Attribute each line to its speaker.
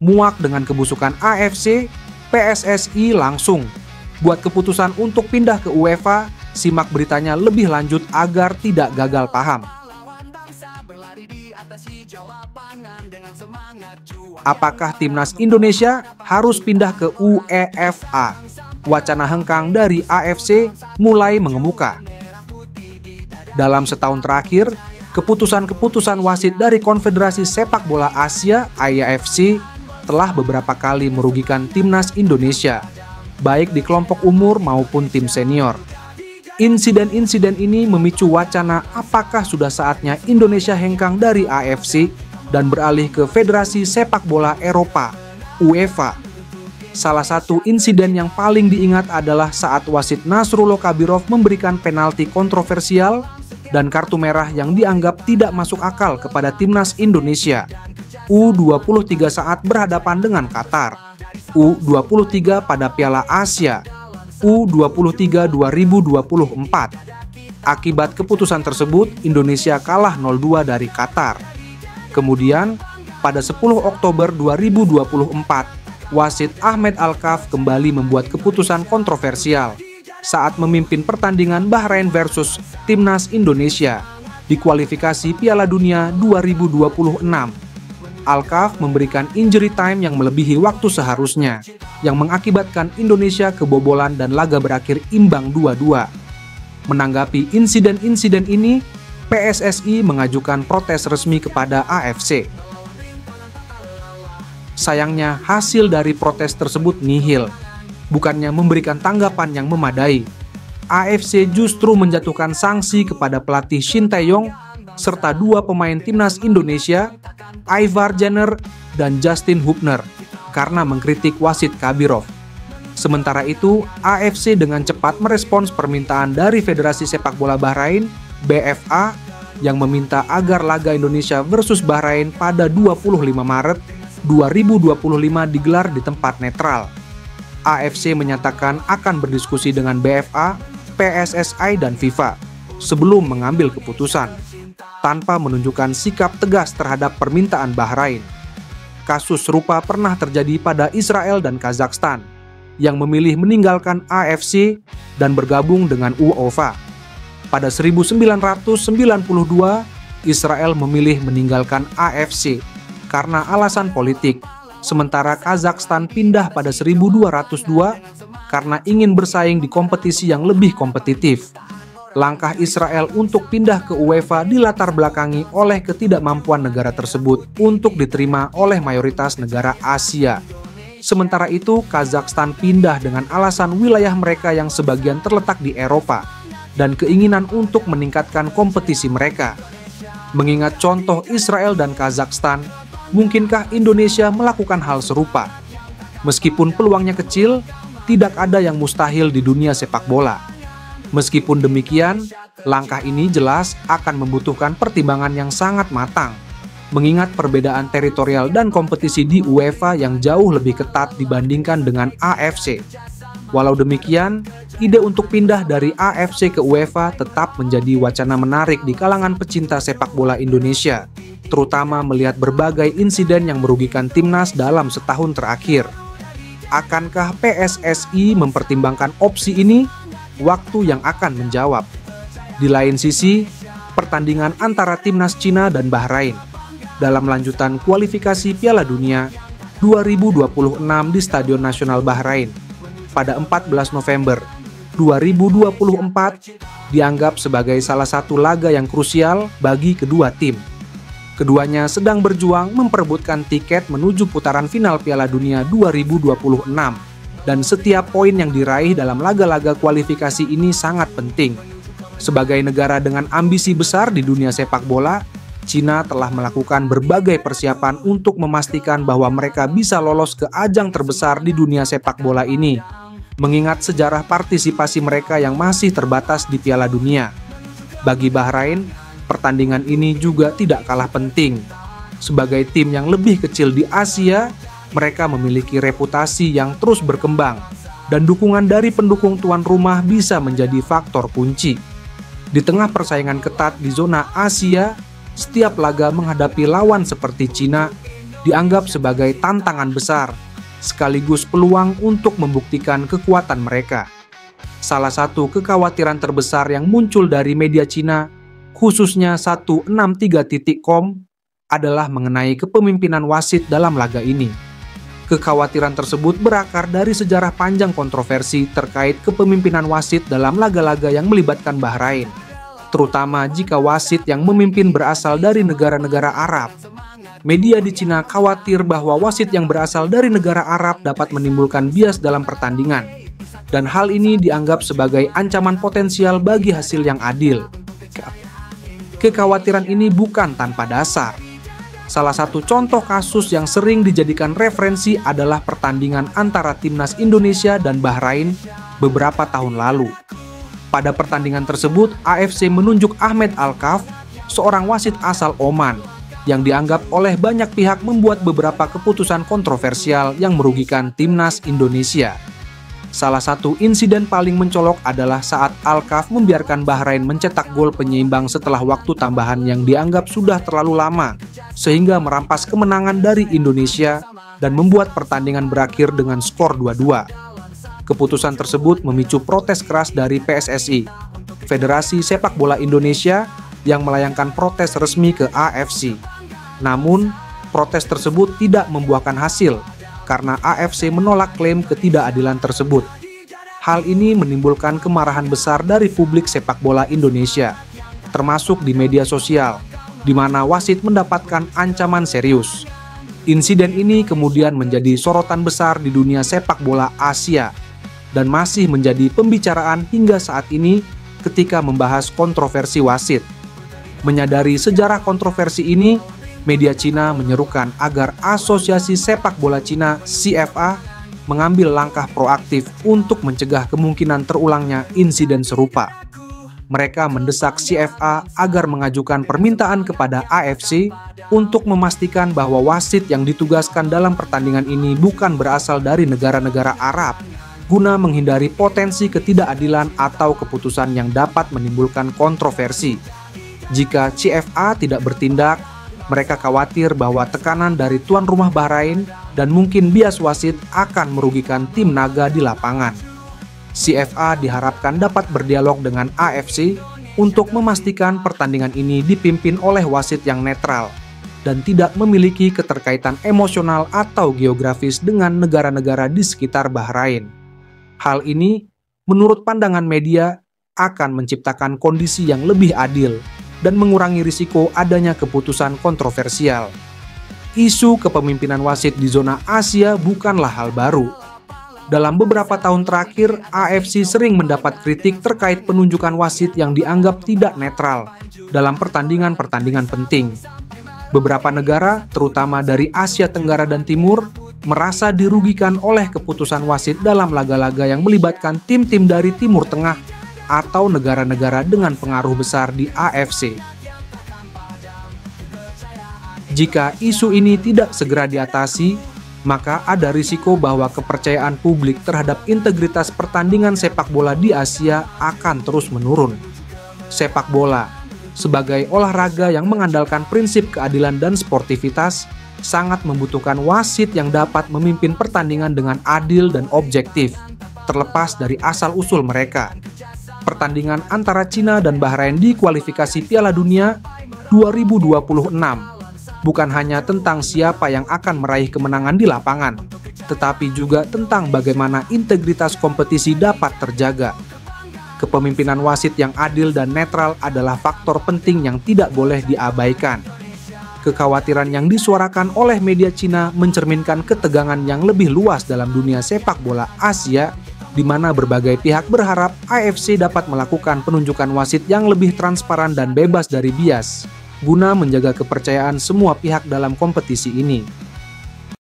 Speaker 1: Muak dengan kebusukan AFC, PSSI langsung buat keputusan untuk pindah ke UEFA. Simak beritanya lebih lanjut agar tidak gagal paham. Apakah timnas Indonesia harus pindah ke UEFA? Wacana hengkang dari AFC mulai mengemuka. Dalam setahun terakhir, keputusan-keputusan wasit dari Konfederasi Sepak Bola Asia (AFC) telah beberapa kali merugikan timnas Indonesia, baik di kelompok umur maupun tim senior. Insiden-insiden ini memicu wacana apakah sudah saatnya Indonesia hengkang dari AFC dan beralih ke Federasi Sepak Bola Eropa (UEFA). Salah satu insiden yang paling diingat adalah saat wasit Nasrullah Kabirov memberikan penalti kontroversial dan kartu merah yang dianggap tidak masuk akal kepada timnas Indonesia. U23 saat berhadapan dengan Qatar, U23 pada Piala Asia, U23 2024. Akibat keputusan tersebut, Indonesia kalah 0-2 dari Qatar. Kemudian, pada 10 Oktober 2024, wasit Ahmed Alkaf kembali membuat keputusan kontroversial saat memimpin pertandingan Bahrain versus Timnas Indonesia di kualifikasi Piala Dunia 2026. Alkaf memberikan injury time yang melebihi waktu seharusnya, yang mengakibatkan Indonesia kebobolan dan laga berakhir imbang 2-2. Menanggapi insiden-insiden ini, PSSI mengajukan protes resmi kepada AFC. Sayangnya, hasil dari protes tersebut nihil, bukannya memberikan tanggapan yang memadai. AFC justru menjatuhkan sanksi kepada pelatih Shin Tae-yong serta dua pemain timnas Indonesia, Ivar Jenner dan Justin Hubner, karena mengkritik wasit Kabirov. Sementara itu, AFC dengan cepat merespons permintaan dari Federasi Sepak Bola Bahrain, BFA, yang meminta agar laga Indonesia versus Bahrain pada 25 Maret 2025 digelar di tempat netral. AFC menyatakan akan berdiskusi dengan BFA, PSSI, dan FIFA sebelum mengambil keputusan, tanpa menunjukkan sikap tegas terhadap permintaan Bahrain. Kasus serupa pernah terjadi pada Israel dan Kazakhstan, yang memilih meninggalkan AFC dan bergabung dengan UEFA. Pada 1992, Israel memilih meninggalkan AFC karena alasan politik, sementara Kazakhstan pindah pada 1202 karena ingin bersaing di kompetisi yang lebih kompetitif. Langkah Israel untuk pindah ke UEFA dilatar belakangi oleh ketidakmampuan negara tersebut untuk diterima oleh mayoritas negara Asia. Sementara itu, Kazakhstan pindah dengan alasan wilayah mereka yang sebagian terletak di Eropa dan keinginan untuk meningkatkan kompetisi mereka. Mengingat contoh Israel dan Kazakhstan, mungkinkah Indonesia melakukan hal serupa? Meskipun peluangnya kecil, tidak ada yang mustahil di dunia sepak bola. Meskipun demikian, langkah ini jelas akan membutuhkan pertimbangan yang sangat matang, mengingat perbedaan teritorial dan kompetisi di UEFA yang jauh lebih ketat dibandingkan dengan AFC. Walau demikian, ide untuk pindah dari AFC ke UEFA tetap menjadi wacana menarik di kalangan pecinta sepak bola Indonesia, terutama melihat berbagai insiden yang merugikan timnas dalam setahun terakhir. Akankah PSSI mempertimbangkan opsi ini? Waktu yang akan menjawab. Di lain sisi, pertandingan antara timnas Cina dan Bahrain dalam lanjutan kualifikasi Piala Dunia 2026 di Stadion Nasional Bahrain pada 14 November 2024 dianggap sebagai salah satu laga yang krusial bagi kedua tim. Keduanya sedang berjuang memperebutkan tiket menuju putaran final Piala Dunia 2026, dan setiap poin yang diraih dalam laga-laga kualifikasi ini sangat penting. Sebagai negara dengan ambisi besar di dunia sepak bola, Cina telah melakukan berbagai persiapan untuk memastikan bahwa mereka bisa lolos ke ajang terbesar di dunia sepak bola ini, mengingat sejarah partisipasi mereka yang masih terbatas di Piala Dunia. Bagi Bahrain, pertandingan ini juga tidak kalah penting. Sebagai tim yang lebih kecil di Asia, mereka memiliki reputasi yang terus berkembang, dan dukungan dari pendukung tuan rumah bisa menjadi faktor kunci. Di tengah persaingan ketat di zona Asia, setiap laga menghadapi lawan seperti Cina, dianggap sebagai tantangan besar, sekaligus peluang untuk membuktikan kekuatan mereka. Salah satu kekhawatiran terbesar yang muncul dari media Cina, khususnya 163.com, adalah mengenai kepemimpinan wasit dalam laga ini. Kekhawatiran tersebut berakar dari sejarah panjang kontroversi terkait kepemimpinan wasit dalam laga-laga yang melibatkan Bahrain, terutama jika wasit yang memimpin berasal dari negara-negara Arab. Media di Cina khawatir bahwa wasit yang berasal dari negara Arab dapat menimbulkan bias dalam pertandingan, dan hal ini dianggap sebagai ancaman potensial bagi hasil yang adil. Kekhawatiran ini bukan tanpa dasar. Salah satu contoh kasus yang sering dijadikan referensi adalah pertandingan antara timnas Indonesia dan Bahrain beberapa tahun lalu. Pada pertandingan tersebut, AFC menunjuk Ahmed Alkaf, seorang wasit asal Oman, yang dianggap oleh banyak pihak membuat beberapa keputusan kontroversial yang merugikan timnas Indonesia. Salah satu insiden paling mencolok adalah saat Alkaf membiarkan Bahrain mencetak gol penyeimbang setelah waktu tambahan yang dianggap sudah terlalu lama, sehingga merampas kemenangan dari Indonesia dan membuat pertandingan berakhir dengan skor 2-2. Keputusan tersebut memicu protes keras dari PSSI, Federasi Sepak Bola Indonesia, yang melayangkan protes resmi ke AFC. Namun, protes tersebut tidak membuahkan hasil, karena AFC menolak klaim ketidakadilan tersebut. Hal ini menimbulkan kemarahan besar dari publik sepak bola Indonesia, termasuk di media sosial, di mana wasit mendapatkan ancaman serius. Insiden ini kemudian menjadi sorotan besar di dunia sepak bola Asia, dan masih menjadi pembicaraan hingga saat ini ketika membahas kontroversi wasit. Menyadari sejarah kontroversi ini, media Cina menyerukan agar Asosiasi Sepak Bola Cina (CFA) mengambil langkah proaktif untuk mencegah kemungkinan terulangnya insiden serupa. Mereka mendesak CFA agar mengajukan permintaan kepada AFC untuk memastikan bahwa wasit yang ditugaskan dalam pertandingan ini bukan berasal dari negara-negara Arab, guna menghindari potensi ketidakadilan atau keputusan yang dapat menimbulkan kontroversi. Jika CFA tidak bertindak, mereka khawatir bahwa tekanan dari tuan rumah Bahrain dan mungkin bias wasit akan merugikan tim naga di lapangan. CFA diharapkan dapat berdialog dengan AFC untuk memastikan pertandingan ini dipimpin oleh wasit yang netral dan tidak memiliki keterkaitan emosional atau geografis dengan negara-negara di sekitar Bahrain. Hal ini, menurut pandangan media, akan menciptakan kondisi yang lebih adil dan mengurangi risiko adanya keputusan kontroversial. Isu kepemimpinan wasit di zona Asia bukanlah hal baru. Dalam beberapa tahun terakhir, AFC sering mendapat kritik terkait penunjukan wasit yang dianggap tidak netral dalam pertandingan-pertandingan penting. Beberapa negara, terutama dari Asia Tenggara dan Timur, merasa dirugikan oleh keputusan wasit dalam laga-laga yang melibatkan tim-tim dari Timur Tengah atau negara-negara dengan pengaruh besar di AFC. Jika isu ini tidak segera diatasi, maka ada risiko bahwa kepercayaan publik terhadap integritas pertandingan sepak bola di Asia akan terus menurun. Sepak bola, sebagai olahraga yang mengandalkan prinsip keadilan dan sportivitas, sangat membutuhkan wasit yang dapat memimpin pertandingan dengan adil dan objektif, terlepas dari asal-usul mereka. Pertandingan antara Cina dan Bahrain di kualifikasi Piala Dunia 2026 bukan hanya tentang siapa yang akan meraih kemenangan di lapangan, tetapi juga tentang bagaimana integritas kompetisi dapat terjaga. Kepemimpinan wasit yang adil dan netral adalah faktor penting yang tidak boleh diabaikan. Kekhawatiran yang disuarakan oleh media Cina mencerminkan ketegangan yang lebih luas dalam dunia sepak bola Asia, di mana berbagai pihak berharap AFC dapat melakukan penunjukan wasit yang lebih transparan dan bebas dari bias, guna menjaga kepercayaan semua pihak dalam kompetisi ini.